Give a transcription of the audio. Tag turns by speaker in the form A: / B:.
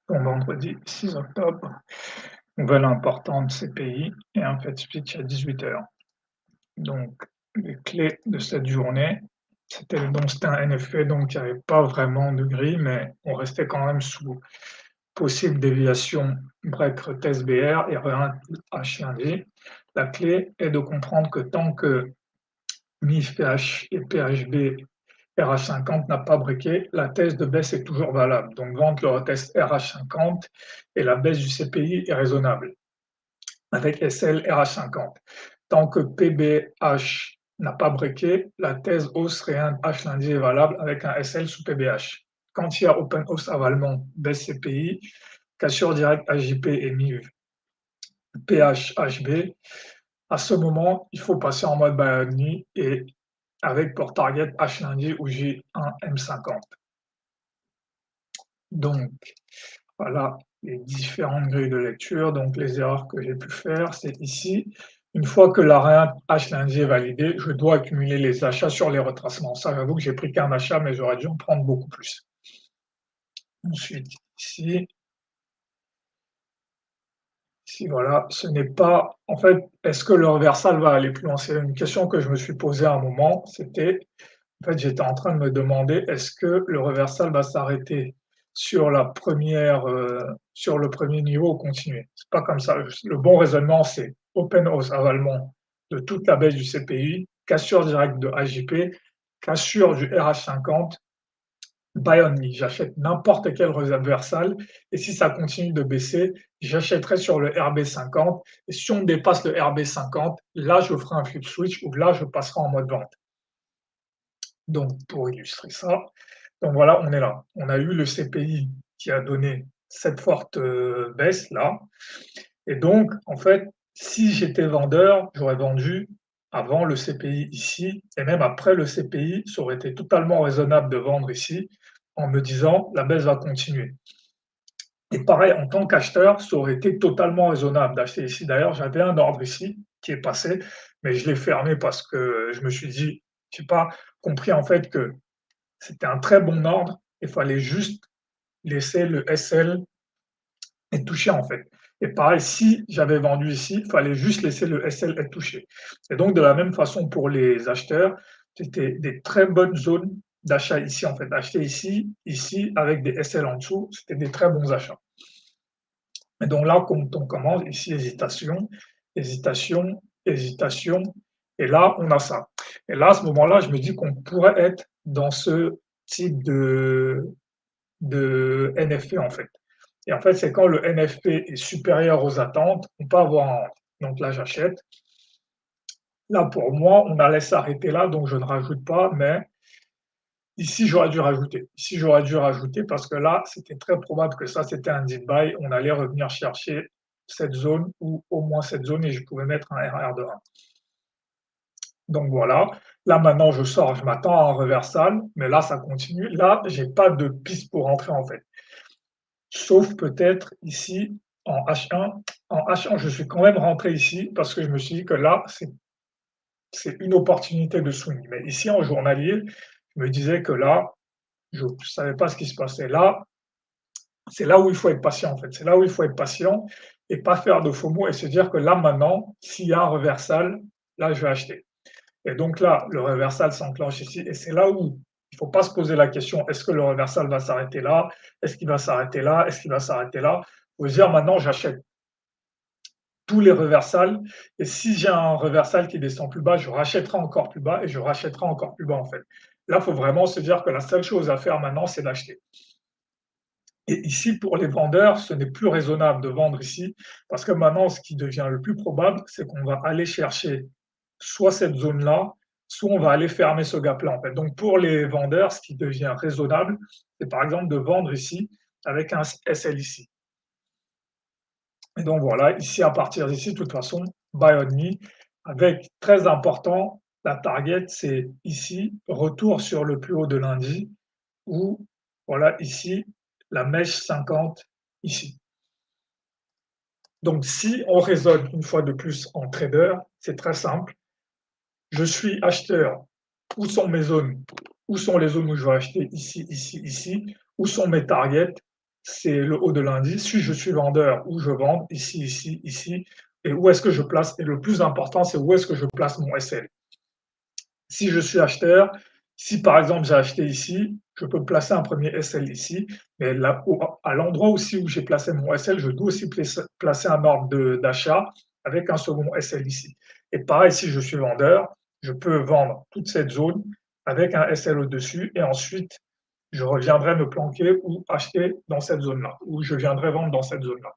A: Bon, vendredi 6 octobre, nouvelle importante CPI et un fed speech à 18 heures. Donc, les clés de cette journée, c'était un NFP, donc il n'y avait pas vraiment de grille, mais on restait quand même sous possible déviation break retest BR et re1 H1G. La clé est de comprendre que tant que MIF PH et PHB RH50 n'a pas breaké, la thèse de baisse est toujours valable. Donc, vendre le retest RH50 et la baisse du CPI est raisonnable avec SL RH50. Tant que PBH n'a pas breaké, la thèse hausse réelle H lundi est valable avec un SL sous PBH. Quand il y a open hausse avalement, baisse CPI, cassure directe HJP et MIV PHHB, à ce moment, il faut passer en mode buy only et avec pour target H lundi ou J1 M50. Donc, voilà les différentes grilles de lecture. Donc, les erreurs que j'ai pu faire, c'est ici. Une fois que l'arrêt H lundi est validé, je dois accumuler les achats sur les retracements. Ça, j'avoue que j'ai pris qu'un achat, mais j'aurais dû en prendre beaucoup plus. Ensuite, ici, voilà, ce n'est pas, en fait, est-ce que le reversal va aller plus loin? C'est une question que je me suis posée à un moment. C'était, en fait, j'étais en train de me demander, est-ce que le reversal va s'arrêter sur la première, sur le premier niveau ou continuer? C'est pas comme ça. Le bon raisonnement, c'est open hausse avalement de toute la baisse du CPI, cassure directe de AJP, cassure du RH50, buy only. J'achète n'importe quel reversal et si ça continue de baisser, j'achèterai sur le RB50 et si on dépasse le RB50, là, je ferai un flip switch ou là, je passerai en mode vente. Donc, pour illustrer ça, donc voilà, on est là. On a eu le CPI qui a donné cette forte baisse là. Et donc, en fait, si j'étais vendeur, j'aurais vendu avant le CPI ici, et même après le CPI, ça aurait été totalement raisonnable de vendre ici, en me disant la baisse va continuer. Et pareil, en tant qu'acheteur, ça aurait été totalement raisonnable d'acheter ici. D'ailleurs, j'avais un ordre ici qui est passé, mais je l'ai fermé parce que je me suis dit, je n'ai pas compris en fait que c'était un très bon ordre. Il fallait juste laisser le SL être touché en fait. Et pareil, si j'avais vendu ici, il fallait juste laisser le SL être touché. Et donc, de la même façon pour les acheteurs, c'était des très bonnes zones d'achat ici en fait. Acheter ici, ici, avec des SL en dessous, c'était des très bons achats. Et donc là, quand on commence, ici, hésitation, hésitation, hésitation, et là, on a ça. Et là, à ce moment-là, je me dis qu'on pourrait être dans ce type de NFP, en fait. Et en fait, c'est quand le NFP est supérieur aux attentes, on peut avoir un. Donc là, j'achète. Là, pour moi, on allait s'arrêter là, donc je ne rajoute pas, mais ici, j'aurais dû rajouter. Ici, j'aurais dû rajouter parce que là, c'était très probable que ça, c'était un deep buy. On allait revenir chercher cette zone ou au moins cette zone et je pouvais mettre un RR de 1. Donc voilà. Là, maintenant, je sors, je m'attends à un reversal, mais là, ça continue. Là, j'ai pas de piste pour rentrer en fait. Sauf peut-être ici en H1. En H1, je suis quand même rentré ici parce que je me suis dit que là, c'est une opportunité de swing. Mais ici, en journalier, je me disais que là, je ne savais pas ce qui se passait là. C'est là où il faut être patient, en fait. C'est là où il faut être patient et pas faire de faux mots et se dire que là, maintenant, s'il y a un reversal, là, je vais acheter. Et donc là, le reversal s'enclenche ici et c'est là où il ne faut pas se poser la question, est-ce que le reversal va s'arrêter là? Est-ce qu'il va s'arrêter là? Est-ce qu'il va s'arrêter là? Il faut se dire, maintenant, j'achète tous les reversals et si j'ai un reversal qui descend plus bas, je rachèterai encore plus bas et je rachèterai encore plus bas, en fait. Là, il faut vraiment se dire que la seule chose à faire maintenant, c'est d'acheter. Et ici, pour les vendeurs, ce n'est plus raisonnable de vendre ici, parce que maintenant, ce qui devient le plus probable, c'est qu'on va aller chercher soit cette zone-là, soit on va aller fermer ce gap-là, en fait. Donc, pour les vendeurs, ce qui devient raisonnable, c'est par exemple de vendre ici avec un SL ici. Et donc, voilà, ici, à partir d'ici, de toute façon, buy only, avec très important, la target, c'est ici, retour sur le plus haut de lundi, ou voilà, ici, la mèche 50 ici. Donc, si on raisonne une fois de plus en trader, c'est très simple. Je suis acheteur. Où sont mes zones? Où sont les zones où je vais acheter? Ici, ici, ici. Où sont mes targets? c'est le haut de l'indice. Si je suis vendeur, où je vends, ici, ici, ici, et où est-ce que je place, et le plus important, c'est où est-ce que je place mon SL. Si je suis acheteur, si par exemple j'ai acheté ici, je peux placer un premier SL ici, mais là, à l'endroit aussi où j'ai placé mon SL, je dois aussi placer un ordre d'achat avec un second SL ici. Et pareil, si je suis vendeur, je peux vendre toute cette zone avec un SL au-dessus et ensuite je reviendrai me planquer ou acheter dans cette zone-là, ou je viendrai vendre dans cette zone-là.